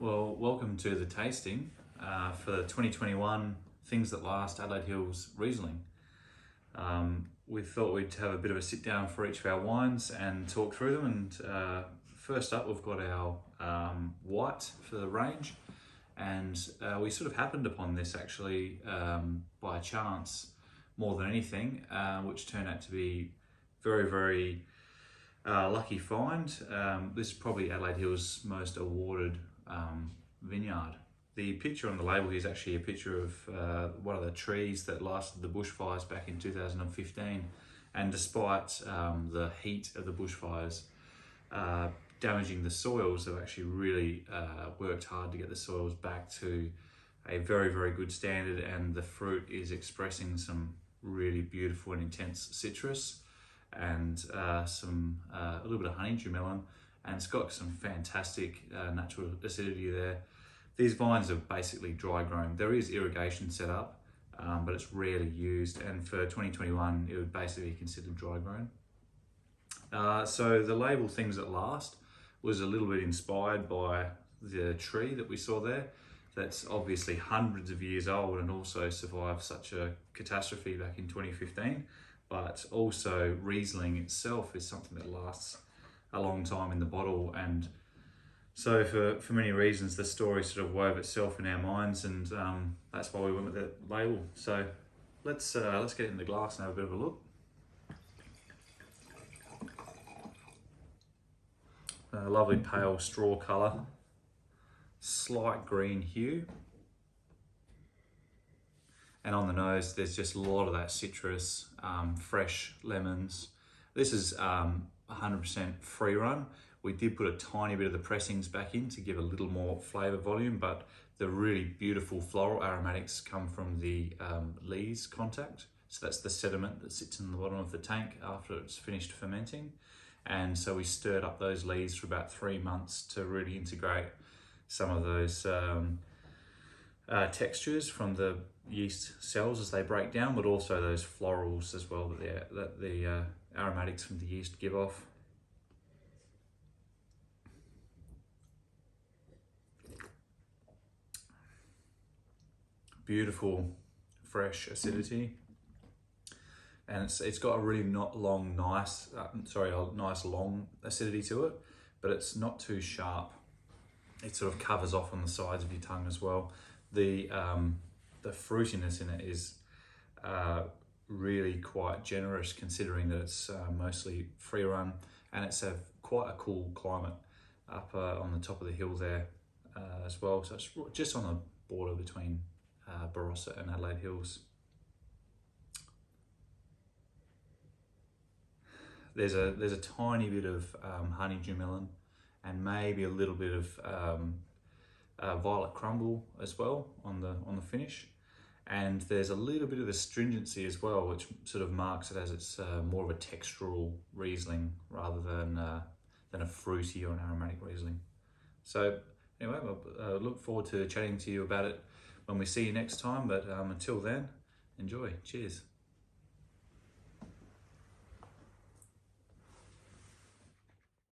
Well, welcome to the tasting for the 2021 Things That Last Adelaide Hills Riesling. We thought we'd have a bit of a sit down for each of our wines and talk through them. And first up, we've got our white for the range. And we sort of happened upon this actually by chance more than anything, which turned out to be very lucky find. This is probably Adelaide Hills' most awarded vineyard. The picture on the label here is actually a picture of one of the trees that lasted the bushfires back in 2015, and despite the heat of the bushfires damaging the soils, they've actually really worked hard to get the soils back to a very good standard, and the fruit is expressing some really beautiful and intense citrus and a little bit of honeydew melon, and it's got some fantastic natural acidity there. These vines are basically dry grown. There is irrigation set up, but it's rarely used, and for 2021 it would basically be considered dry grown. So the label Things That Last was a little bit inspired by the tree that we saw there. That's obviously hundreds of years old and also survived such a catastrophe back in 2015. But also Riesling itself is something that lasts a long time in the bottle, and so for many reasons the story sort of wove itself in our minds, and that's why we went with that label. So let's get it in the glass and have a bit of a look. A lovely pale straw colour, slight green hue. And on the nose, there's just a lot of that citrus, fresh lemons. This is 100% free run. We did put a tiny bit of the pressings back in to give a little more flavour volume, but the really beautiful floral aromatics come from the lees contact. So that's the sediment that sits in the bottom of the tank after it's finished fermenting. And so we stirred up those lees for about 3 months to really integrate some of those textures from the yeast cells as they break down, but also those florals as well that the aromatics from the yeast give off. Beautiful fresh acidity, and it's got a really nice long acidity to it, but it's not too sharp. It sort of covers off on the sides of your tongue as well. The fruitiness in it is really quite generous, considering that it's mostly free run, and it's quite a cool climate up on the top of the hill there as well. So it's just on the border between Barossa and Adelaide Hills. There's a tiny bit of honeydew melon and maybe a little bit of violet crumble as well on the finish, and there's a little bit of astringency as well, which sort of marks it as it's more of a textural Riesling rather than a fruity or an aromatic Riesling. So anyway, I look forward to chatting to you about it when we see you next time, but until then, enjoy. Cheers.